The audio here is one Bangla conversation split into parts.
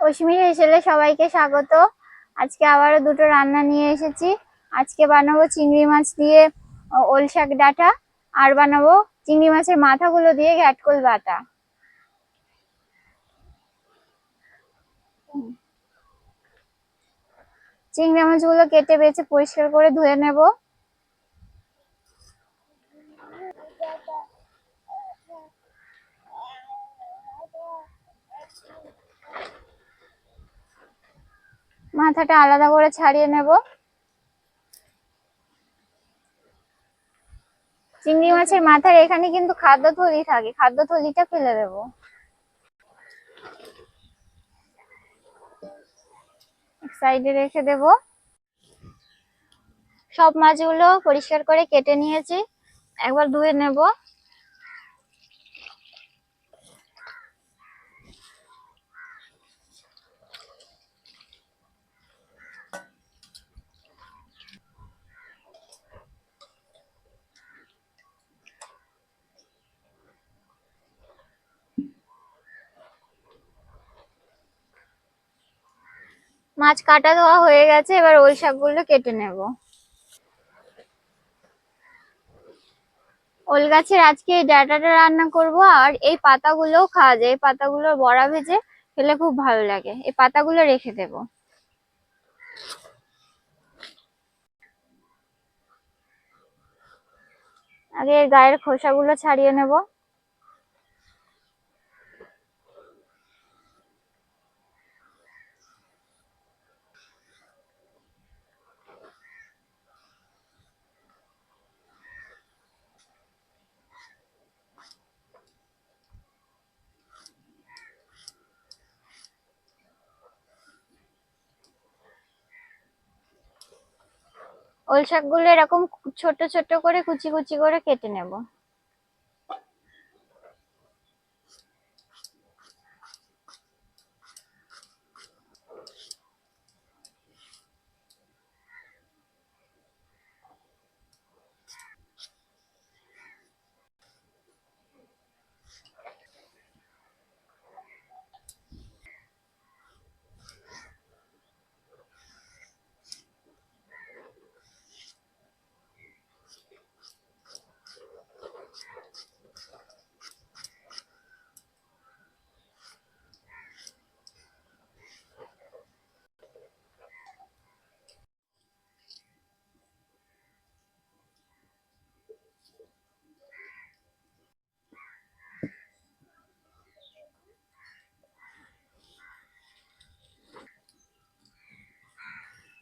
অশ্মির হেসেলে সবাইকে স্বাগত। আজকে আবারও দুটো রান্না নিয়ে এসেছি। আজকে বানাবো চিংড়ি মাছ দিয়ে ওল শাক ডাঁটা, আর বানাবো চিংড়ি মাছের মাথাগুলো দিয়ে ঘ্যাটকল বাটা। চিংড়ি মাছগুলো কেটে বেছে পরিষ্কার করে ধুয়ে নেব। মাথাটা আলাদা করে ছাড়িয়ে নেব। চিংড়ি মাছের মাথার এখানে কিন্তু খাদ্য থলি থাকে, খাদ্য থলিটা ফেলে দেবো। সাইডে রেখে দেব। সব মাছগুলো পরিষ্কার করে কেটে নিয়েছি, একবার ধুয়ে নেব। মাছ কাটা ধোয়া হয়ে গেছে, এবার ওল শাকগুলো কেটে নেব। ওল গাছের আজকে এই ডাঁটাটা রান্না করব, আর এই পাতাগুলোও খাওয়া যায়। এই পাতাগুলো বড়া ভেজে খেলে খুব ভালো লাগে। এই পাতাগুলো রেখে দেব। আগে এর গায়ের খোসাগুলো ছাড়িয়ে নেব। ওল শাকগুলো এরকম ছোট ছোট করে কুচি কুচি করে কেটে নেব।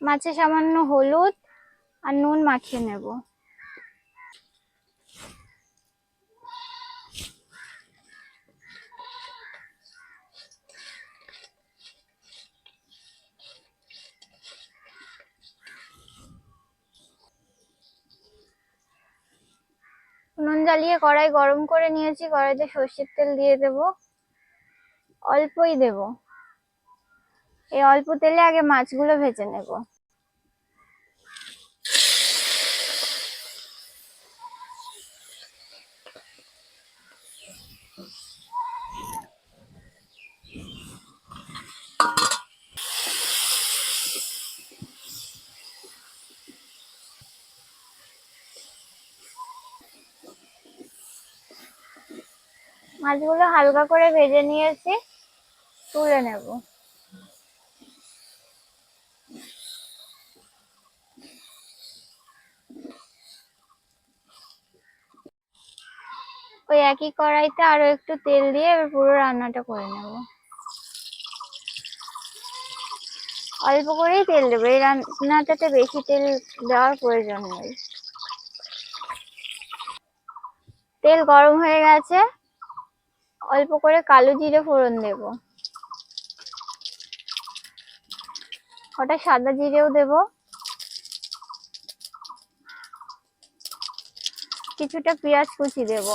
মাছে সামান্য হলুদ আর নুন মাখিয়ে নেব। নুন জ্বালিয়ে কড়াই গরম করে নিয়েছি, কড়াইতে সর্ষের তেল দিয়ে দেব। অল্পই দেব। এই অল্প তেলে আগে মাছগুলো ভেজে নেব। মাছগুলো হালকা করে ভেজে নিয়েছি, তুলে নেব। ওই একই কড়াইতে আরো একটু তেল দিয়ে এবার পুরো রান্নাটা করে নেব। অল্প করেই তেল দেবো, এই রান্নাটাতে বেশি তেল দেওয়ার প্রয়োজন নেই। তেল গরম হয়ে গেছে, অল্প করে কালো জিরে ফোড়ন দেব। ওটা সাদা জিরেও দেব। কিছুটা পেঁয়াজ কুচি দেব।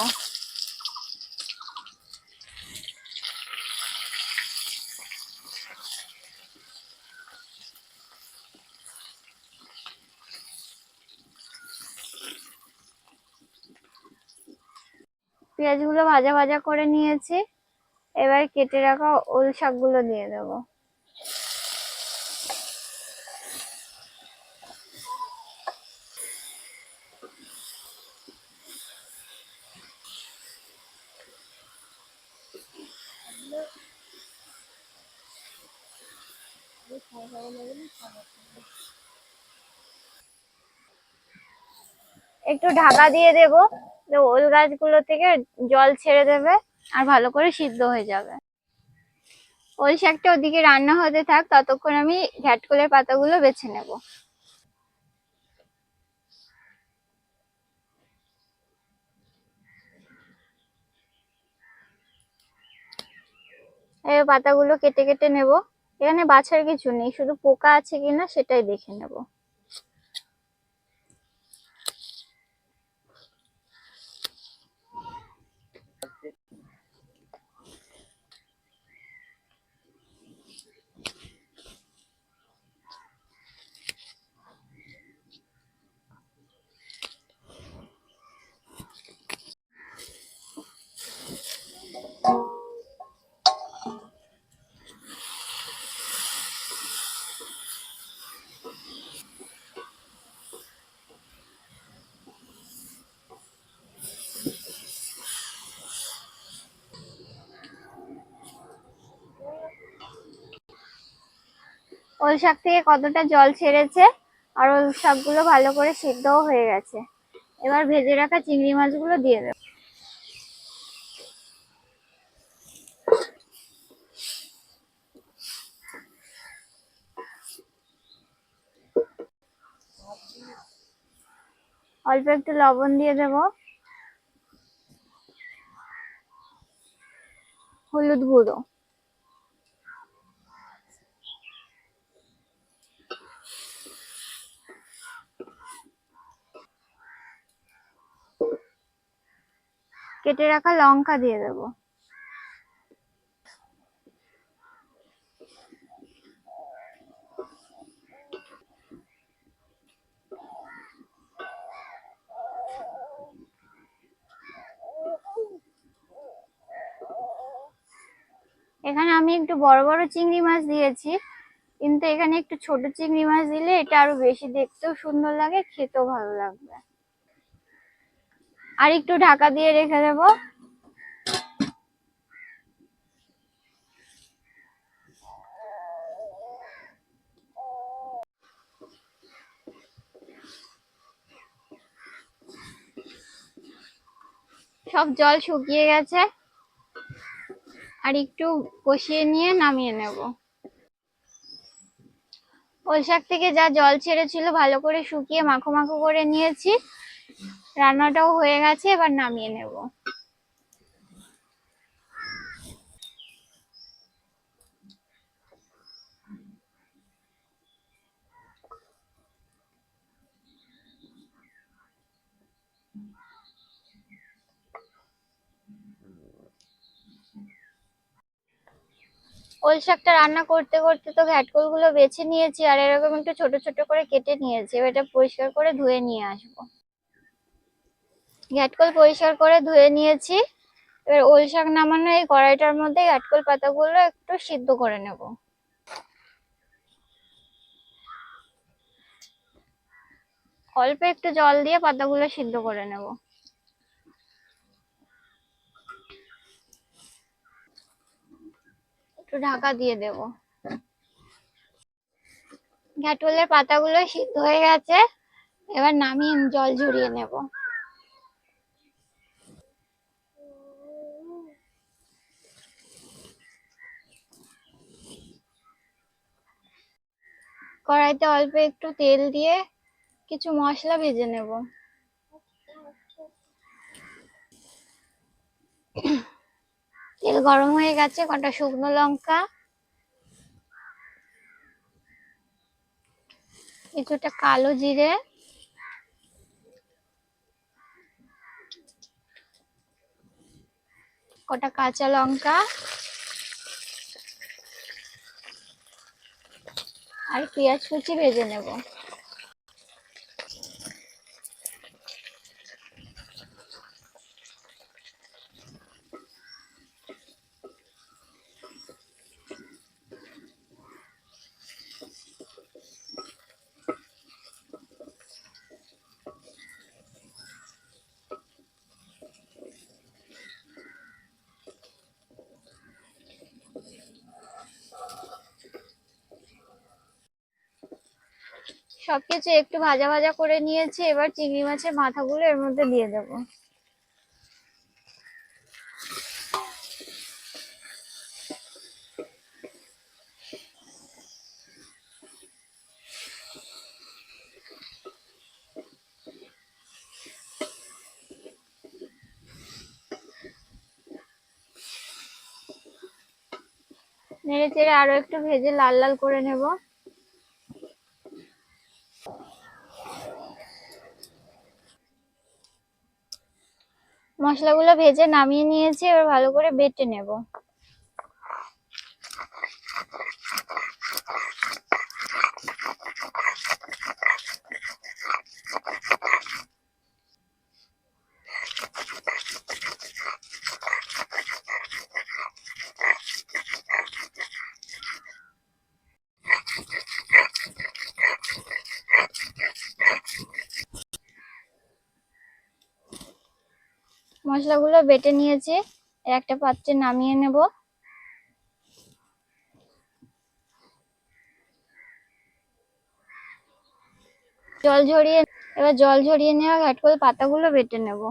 পেঁয়াজগুলো ভাজা ভাজা করে নিয়েছি, এবার কেটে রাখা ওল শাকগুলো দিয়ে দেবো। একটু ঢাকা দিয়ে দেব, তো ওল গাছগুলো থেকে জল ছেড়ে দেবে আর ভালো করে সিদ্ধ হয়ে যাবে। ওল শাকটা ওদিকে রান্না হতে থাক, ততক্ষণ আমি ঘ্যাটকলের পাতাগুলো বেছে নেব। এই পাতাগুলো কেটে কেটে নেব। এখানে বাছার কিছু নেই, শুধু পোকা আছে কিনা সেটাই দেখে নেব। ওল শাক থেকে কতটা জল ছেড়েছে, আর ওল শাকগুলো ভালো করে সিদ্ধও হয়ে গেছে। এবার ভেজে রাখা চিংড়ি মাছগুলো দিয়ে দেব। অল্প একটু লবণ দিয়ে দেব, হলুদ গুঁড়ো, কেটে রাখা লঙ্কা দিয়ে দেব। এখানে আমি একটু বড় বড় চিংড়ি মাছ দিয়েছি, কিন্তু এখানে একটু ছোট চিংড়ি মাছ দিলে এটা আরো বেশি দেখতেও সুন্দর লাগে, খেতেও ভালো লাগবে। আর একটু ঢাকা দিয়ে রেখে দেব। সব জল শুকিয়ে গেছে, আর একটু কষিয়ে নিয়ে নামিয়ে নেব। ওল শাক থেকে যা জল ছেড়েছিল ভালো করে শুকিয়ে মাখো মাখো করে নিয়েছি। রান্নাটাও হয়ে গেছে, এবার নামিয়ে নেব। ওল শাকটা রান্না করতে করতে তো ঘ্যাটকল গুলো বেছে নিয়েছি, আর এরকম একটু ছোট ছোট করে কেটে নিয়েছি। এবার এটা পরিষ্কার করে ধুয়ে নিয়ে আসবো। ঘ্যাটকল পরিষ্কার করে ধুয়ে নিয়েছি। এবার ওল শাক নামানো এই কড়াইটার মধ্যে ঘ্যাটকল পাতাগুলো একটু সিদ্ধ করে নেব। অল্প একটু জল দিয়ে পাতাগুলো সিদ্ধ করে নেব। একটু ঢাকা দিয়ে দেব। ঘ্যাটকলের পাতাগুলো সিদ্ধ হয়ে গেছে, এবার নামিয়ে জল ঝরিয়ে নেব। কড়াইতে অল্প একটু তেল দিয়ে কিছু মশলা ভেজে নেব। তেল গরম হয়ে গেছে, কটা শুকনো লঙ্কা, কিছুটা কালো জিরে, কটা কাঁচা লঙ্কা আর পেঁয়াজ কুচি ভেজে নেব। সবকিছু একটু ভাজা ভাজা করে নিয়েছি, এবার চিংড়ি মাছের মাথাগুলো এর মধ্যে দিয়ে দেবো। নেড়ে চেড়ে আরো একটু ভেজে লাল লাল করে নেব। মশলাগুলো ভেজে নামিয়ে নিয়েছি, এবার ভালো করে বেটে নেব। মশলাগুলো বেটে নিয়েছি, একটা পাত্রে নামিয়ে নেব। এবার জল ঝরিয়ে নেওয়া ঘাটকোল পাতাগুলো বেটে নেব।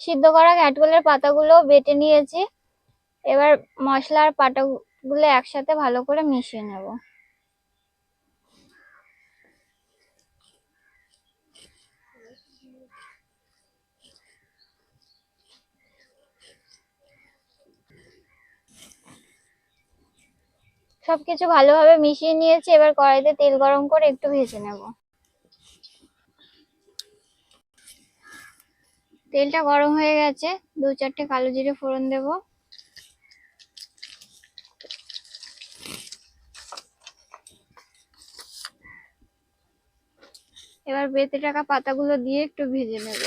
সিদ্ধ করা ঘাটকোলের পাতাগুলো বেটে নিয়েছি, এবার মশলার পাতাগুলো একসাথে ভালো করে মিশিয়ে নেব। সবকিছু ভালোভাবে মিশিয়ে নিয়েছি, এবার কড়াইতে তেল গরম করে একটু ভেজে নেব। তেলটা গরম হয়ে গেছে, 2-4টে কালো জিরে ফোড়ন দেব। এবার বেটে রাখা পাতাগুলো দিয়ে একটু ভেজে নেব।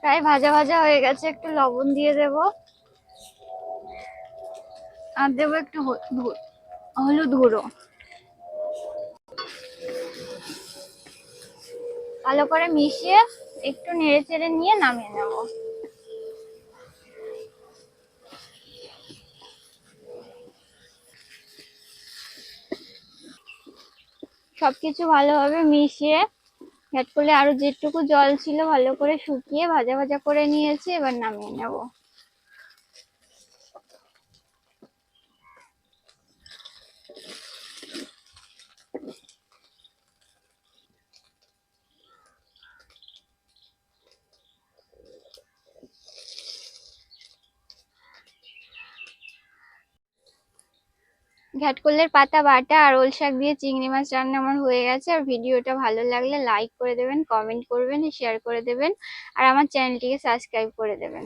প্রায় ভাজা ভাজা হয়ে গেছে, একটু লবণ দিয়ে দেব, আর দেবো একটু হলুদ গুঁড়ো। ভালো করে মিশিয়ে একটু নেড়ে চেড়ে নিয়ে নামিয়ে নেব। সবকিছু ভালোভাবে মিশিয়ে ঘাটকোলে আরো যেটুকু জল ছিল ভালো করে শুকিয়ে ভাজা ভাজা করে নিয়েছি, এবার নামিয়ে নেব। ঘাটকোলের পাতা বাটা আর ওল শাক দিয়ে চিংড়ি মাছ রান্না আমার হয়ে গেছে। আর ভিডিওটা ভালো লাগলে লাইক করে দেবেন, কমেন্ট করবেন, শেয়ার করে দেবেন, আর আমার চ্যানেলটিকে সাবস্ক্রাইব করে দেবেন।